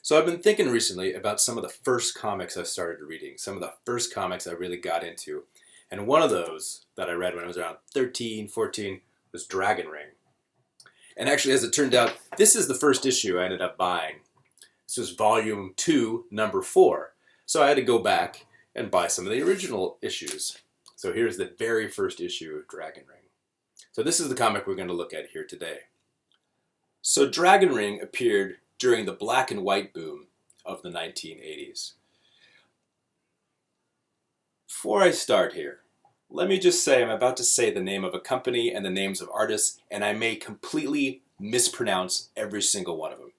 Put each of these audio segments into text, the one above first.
So I've been thinking recently about some of the first comics I started reading, some of the first comics I really got into. And one of those that I read when I was around 13, 14 was Dragonring. And actually, as it turned out, this is the first issue I ended up buying. This was volume 2, number 4. So I had to go back and buy some of the original issues. So here's the very first issue of Dragonring. So this is the comic we're going to look at here today. So Dragonring appeared during the black and white boom of the 1980s. Before I start here, let me just say I'm about to say the name of a company and the names of artists, and I may completely mispronounce every single one of them.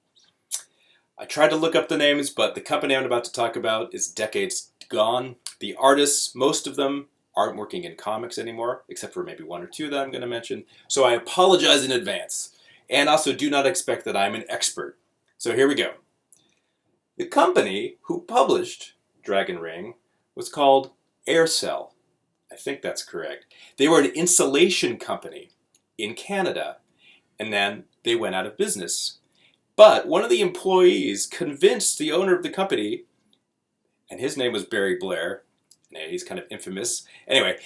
I tried to look up the names, but the company I'm about to talk about is decades gone. The artists, most of them, aren't working in comics anymore, except for maybe one or two that I'm going to mention. So I apologize in advance. And also do not expect that I'm an expert. So here we go. The company who published Dragonring was called Aircel. I think that's correct. They were an insulation company in Canada, and then they went out of business. But one of the employees convinced the owner of the company, and his name was Barry Blair, and he's kind of infamous. Anyway,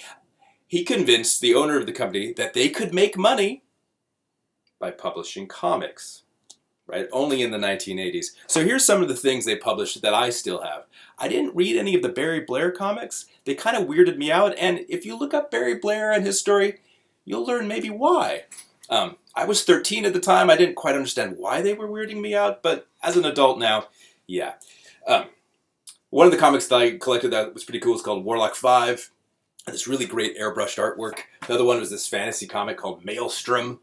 he convinced the owner of the company that they could make money by publishing comics, right? Only in the 1980s. So here's some of the things they published that I still have. I didn't read any of the Barry Blair comics. They kind of weirded me out, and if you look up Barry Blair and his story, you'll learn maybe why. I was 13 at the time. I didn't quite understand why they were weirding me out, but as an adult now, yeah. One of the comics that I collected that was pretty cool is called Warlock Five. This really great airbrushed artwork. Another one was this fantasy comic called Maelstrom.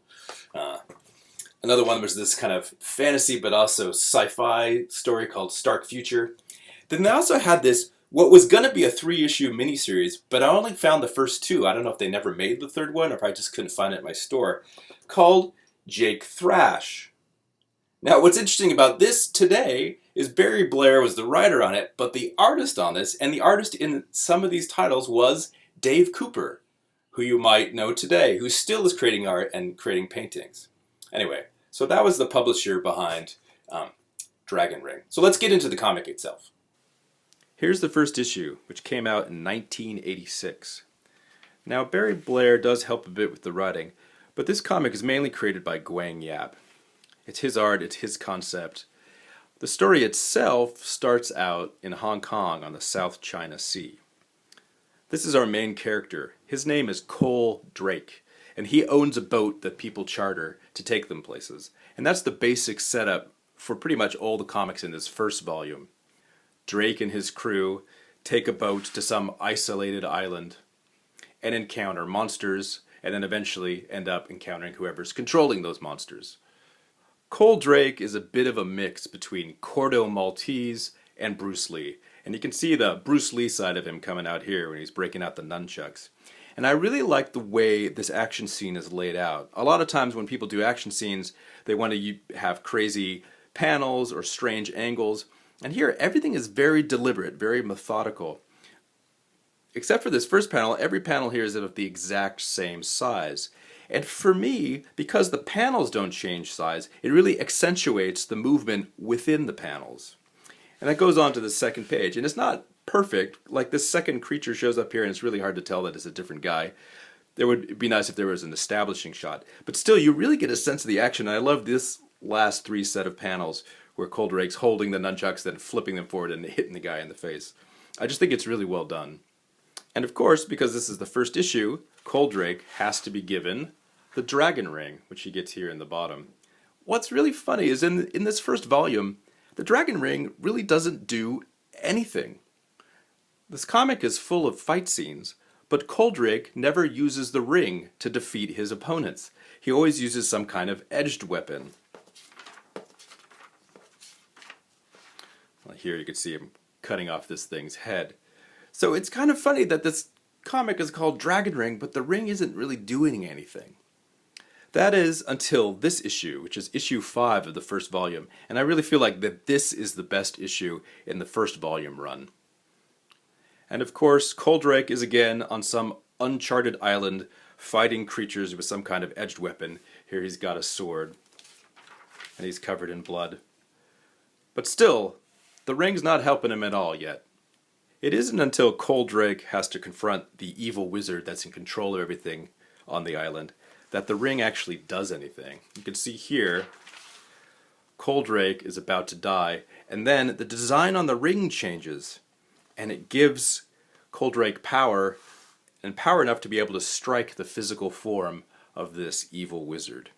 Another one was this kind of fantasy but also sci-fi story called Stark Future. Then they also had this, what was going to be a 3-issue miniseries, but I only found the first 2. I don't know if they never made the third one or if I just couldn't find it at my store, called Jake Thrash. Now what's interesting about this today is Barry Blair was the writer on it, but the artist on this, and the artist in some of these titles was Dave Cooper, who you might know today, who still is creating art and creating paintings. Anyway, so that was the publisher behind Dragonring. So let's get into the comic itself. Here's the first issue, which came out in 1986. Now, Barry Blair does help a bit with the writing, but this comic is mainly created by Guang Yap. It's his art, it's his concept. The story itself starts out in Hong Kong on the South China Sea. This is our main character. His name is Cole Drake, and he owns a boat that people charter to take them places. And that's the basic setup for pretty much all the comics in this first volume. Drake and his crew take a boat to some isolated island and encounter monsters, and then eventually end up encountering whoever's controlling those monsters. Cole Drake is a bit of a mix between Cordo Maltese and Bruce Lee. And you can see the Bruce Lee side of him coming out here when he's breaking out the nunchucks. And I really like the way this action scene is laid out. A lot of times when people do action scenes, they want to have crazy panels or strange angles. And here, everything is very deliberate, very methodical. Except for this first panel, every panel here is of the exact same size. And for me, because the panels don't change size, it really accentuates the movement within the panels. And that goes on to the second page. And it's not perfect. Like this second creature shows up here and it's really hard to tell that it's a different guy. It would be nice if there was an establishing shot. But still, you really get a sense of the action. And I love this last 3 set of panels where Cole Drake's holding the nunchucks, then flipping them forward and hitting the guy in the face. I just think it's really well done. And of course, because this is the first issue, Cole Drake has to be given the Dragonring, which he gets here in the bottom. What's really funny is in this first volume, the Dragonring really doesn't do anything. This comic is full of fight scenes, but Cole Drake never uses the ring to defeat his opponents. He always uses some kind of edged weapon. Well, here you can see him cutting off this thing's head. So it's kind of funny that this comic is called Dragonring, but the ring isn't really doing anything. That is until this issue, which is issue 5 of the first volume. And I really feel like that this is the best issue in the first volume run. And of course, Cole Drake is again on some uncharted island fighting creatures with some kind of edged weapon. Here he's got a sword, and he's covered in blood. But still, the ring's not helping him at all yet. It isn't until Coldrake has to confront the evil wizard that's in control of everything on the island that the ring actually does anything. You can see here, Coldrake is about to die, and then the design on the ring changes, and it gives Coldrake power, and power enough to be able to strike the physical form of this evil wizard.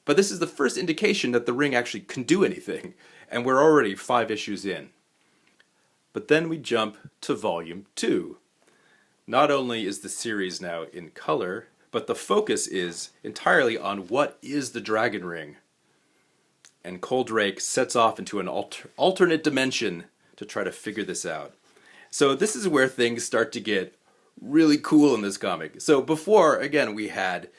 But this is the first indication that the ring actually can do anything, and we're already 5 issues in. But then we jump to Volume 2. Not only is the series now in color, but the focus is entirely on what is the Dragonring. And Coldrake sets off into an alternate dimension to try to figure this out. So this is where things start to get really cool in this comic. So before, again, we had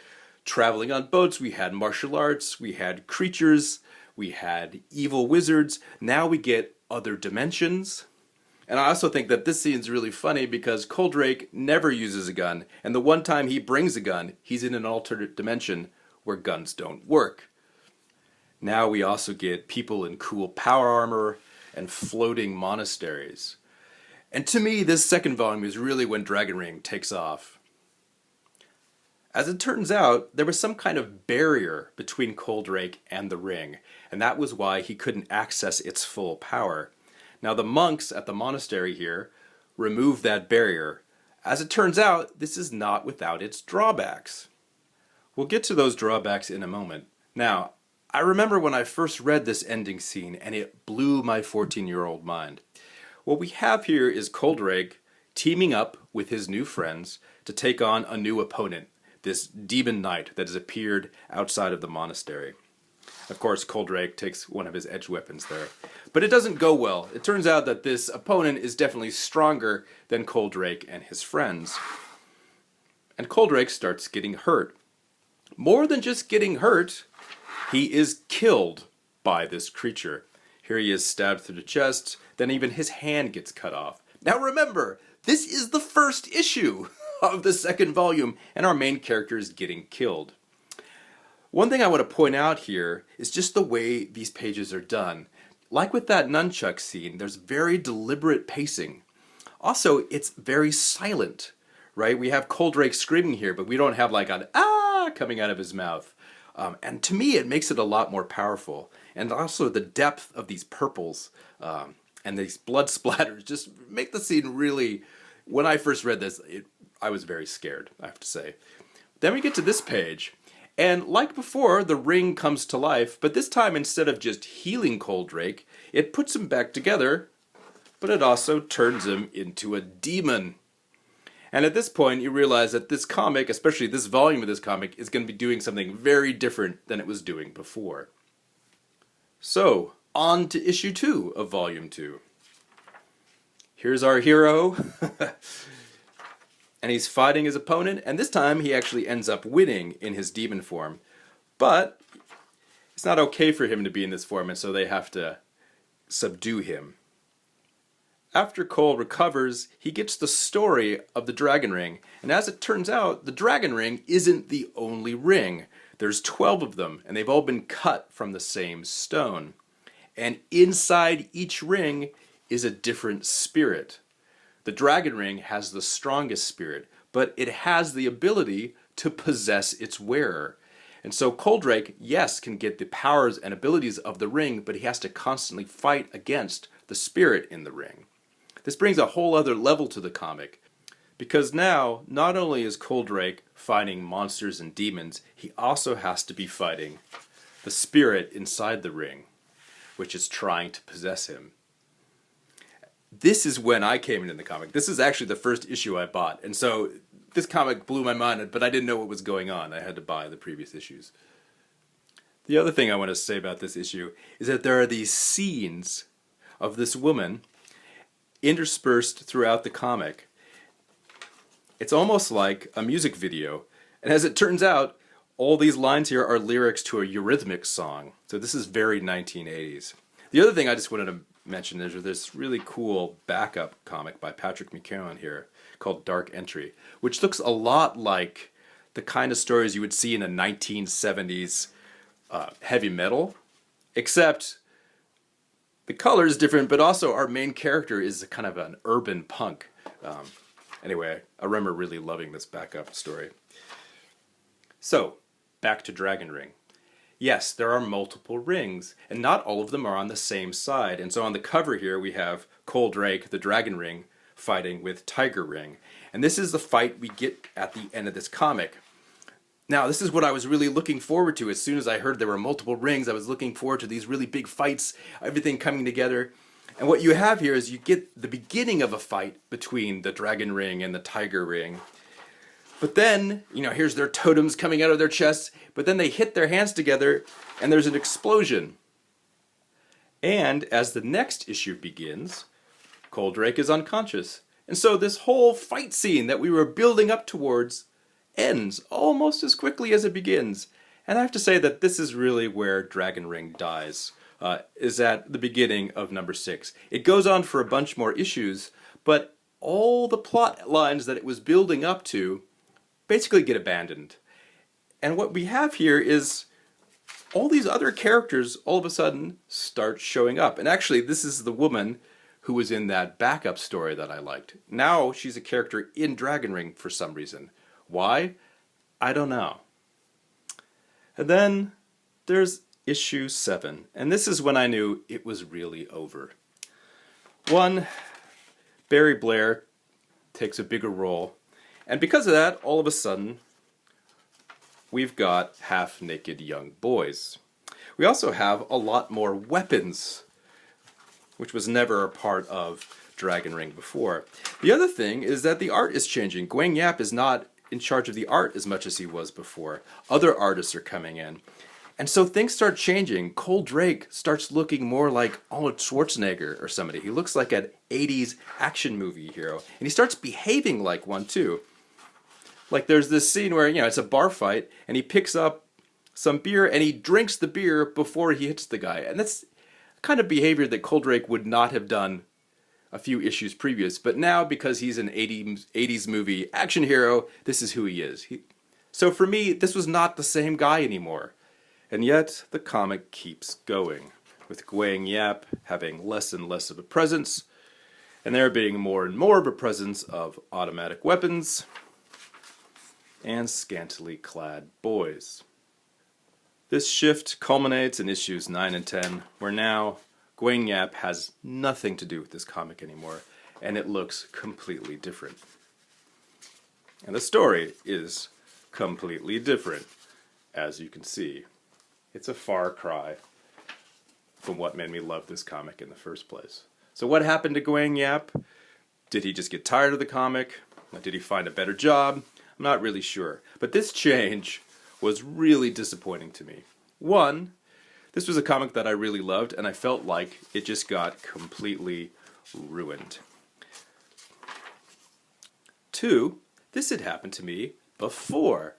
traveling on boats, we had martial arts, we had creatures, we had evil wizards. Now we get other dimensions. And I also think that this scene's really funny because Coldrake never uses a gun, and the one time he brings a gun, he's in an alternate dimension where guns don't work. Now we also get people in cool power armor and floating monasteries. And to me, this second volume is really when Dragonring takes off. As it turns out, there was some kind of barrier between Coldrake and the ring, and that was why he couldn't access its full power. Now the monks at the monastery here remove that barrier. As it turns out, this is not without its drawbacks. We'll get to those drawbacks in a moment. Now, I remember when I first read this ending scene and it blew my 14-year-old mind. What we have here is Coldrake teaming up with his new friends to take on a new opponent, this demon knight that has appeared outside of the monastery. Of course, Coldrake takes one of his edge weapons there. But it doesn't go well. It turns out that this opponent is definitely stronger than Coldrake and his friends. And Coldrake starts getting hurt. More than just getting hurt, he is killed by this creature. Here he is stabbed through the chest, then even his hand gets cut off. Now remember, this is the first issue of the second volume, and our main character is getting killed. One thing I want to point out here is just the way these pages are done. Like with that nunchuck scene, there's very deliberate pacing. Also, it's very silent, right? We have Coldrake screaming here, but we don't have like an ah coming out of his mouth. And to me, it makes it a lot more powerful. And also the depth of these purples and these blood splatters just make the scene really... When I first read this, I was very scared, I have to say. Then we get to this page, and like before, the ring comes to life, but this time instead of just healing Coldrake, it puts him back together, but it also turns him into a demon. And at this point, you realize that this comic, especially this volume of this comic, is going to be doing something very different than it was doing before. So, on to issue 2 of volume 2. Here's our hero, and he's fighting his opponent, and this time he actually ends up winning in his demon form. But it's not okay for him to be in this form, and so they have to subdue him. After Cole recovers, he gets the story of the Dragonring, and as it turns out, the Dragonring isn't the only ring. There's 12 of them, and they've all been cut from the same stone. And inside each ring is a different spirit. The Dragonring has the strongest spirit, but it has the ability to possess its wearer. And so Coldrake, yes, can get the powers and abilities of the ring, but he has to constantly fight against the spirit in the ring. This brings a whole other level to the comic, because now, not only is Coldrake fighting monsters and demons, he also has to be fighting the spirit inside the ring, which is trying to possess him. This is when I came into the comic. This is actually the first issue I bought, and so this comic blew my mind, but I didn't know what was going on. I had to buy the previous issues. The other thing I want to say about this issue is that there are these scenes of this woman interspersed throughout the comic. It's almost like a music video, and as it turns out, all these lines here are lyrics to a Eurythmics song. So this is very 1980s. The other thing I just wanted to mention is this really cool backup comic by Patrick McKeown here called Dark Entry, which looks a lot like the kind of stories you would see in a 1970s heavy metal, except The color is different, but also our main character is kind of an urban punk. Anyway, I remember really loving this backup story. So, back to Dragonring. Yes, there are multiple rings, and not all of them are on the same side. And so on the cover here we have Coldrake, the Dragonring, fighting with Tiger Ring. And this is the fight we get at the end of this comic. Now, this is what I was really looking forward to. As soon as I heard there were multiple rings, I was looking forward to these really big fights, everything coming together. And what you have here is you get the beginning of a fight between the Dragon Ring and the Tiger Ring. But then, here's their totems coming out of their chests, but then they hit their hands together and there's an explosion. And as the next issue begins, Coldrake is unconscious. And so this whole fight scene that we were building up towards ends almost as quickly as it begins. And I have to say that this is really where Dragonring dies, is at the beginning of number 6. It goes on for a bunch more issues, but all the plot lines that it was building up to basically get abandoned. And what we have here is all these other characters all of a sudden start showing up. And actually, this is the woman who was in that backup story that I liked. Now she's a character in Dragonring for some reason. Why? I don't know. And then there's issue 7. And this is when I knew it was really over. One, Barry Blair takes a bigger role. And because of that, all of a sudden, we've got half-naked young boys. We also have a lot more weapons, which was never a part of Dragonring before. The other thing is that the art is changing. Guang Yap is not in charge of the art as much as he was before. Other artists are coming in. And so things start changing. Coldrake starts looking more like Arnold Schwarzenegger or somebody. He looks like an 80s action movie hero. And he starts behaving like one too. Like there's this scene where, it's a bar fight, and he picks up some beer and he drinks the beer before he hits the guy. And that's kind of behavior that Coldrake would not have done a few issues previous. But now, because he's an 80s movie action hero, this is who he is. So for me, this was not the same guy anymore. And yet, the comic keeps going, with Guang Yap having less and less of a presence, and there being more and more of a presence of automatic weapons and scantily clad boys. This shift culminates in issues 9 and 10, where now Guang Yap has nothing to do with this comic anymore, and it looks completely different. And the story is completely different, as you can see. It's a far cry from what made me love this comic in the first place. So what happened to Guang Yap? Did he just get tired of the comic? Did he find a better job? I'm not really sure. But this change was really disappointing to me. One, this was a comic that I really loved, and I felt like it just got completely ruined. Two, this had happened to me before.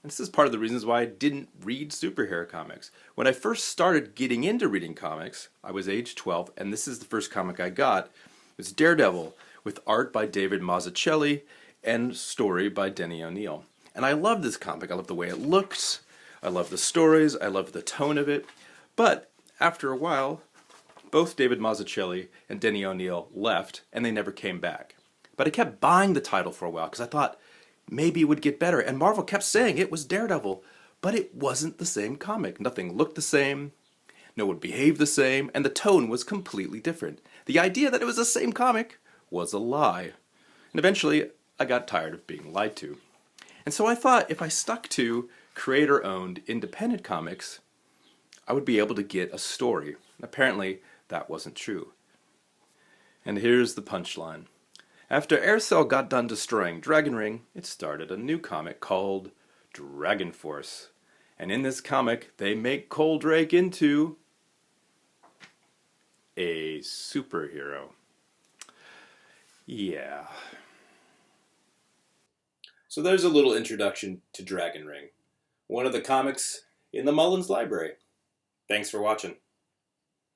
And this is part of the reasons why I didn't read superhero comics. When I first started getting into reading comics, I was age 12, and this is the first comic I got. It was Daredevil, with art by David Mazzucchelli and story by Denny O'Neil. And I love this comic. I love the way it looks. I love the stories. I love the tone of it. But after a while, both David Mazzucchelli and Denny O'Neil left, and they never came back. But I kept buying the title for a while because I thought maybe it would get better. And Marvel kept saying it was Daredevil, but it wasn't the same comic. Nothing looked the same. No one behaved the same, and the tone was completely different. The idea that it was the same comic was a lie. And eventually, I got tired of being lied to. And so I thought if I stuck to creator-owned independent comics, I would be able to get a story. Apparently, that wasn't true. And here's the punchline. After Aircel got done destroying Dragonring, it started a new comic called Dragon Force. And in this comic, they make Coldrake into a superhero. Yeah. So there's a little introduction to Dragonring, one of the comics in the Mullins library. Thanks for watching.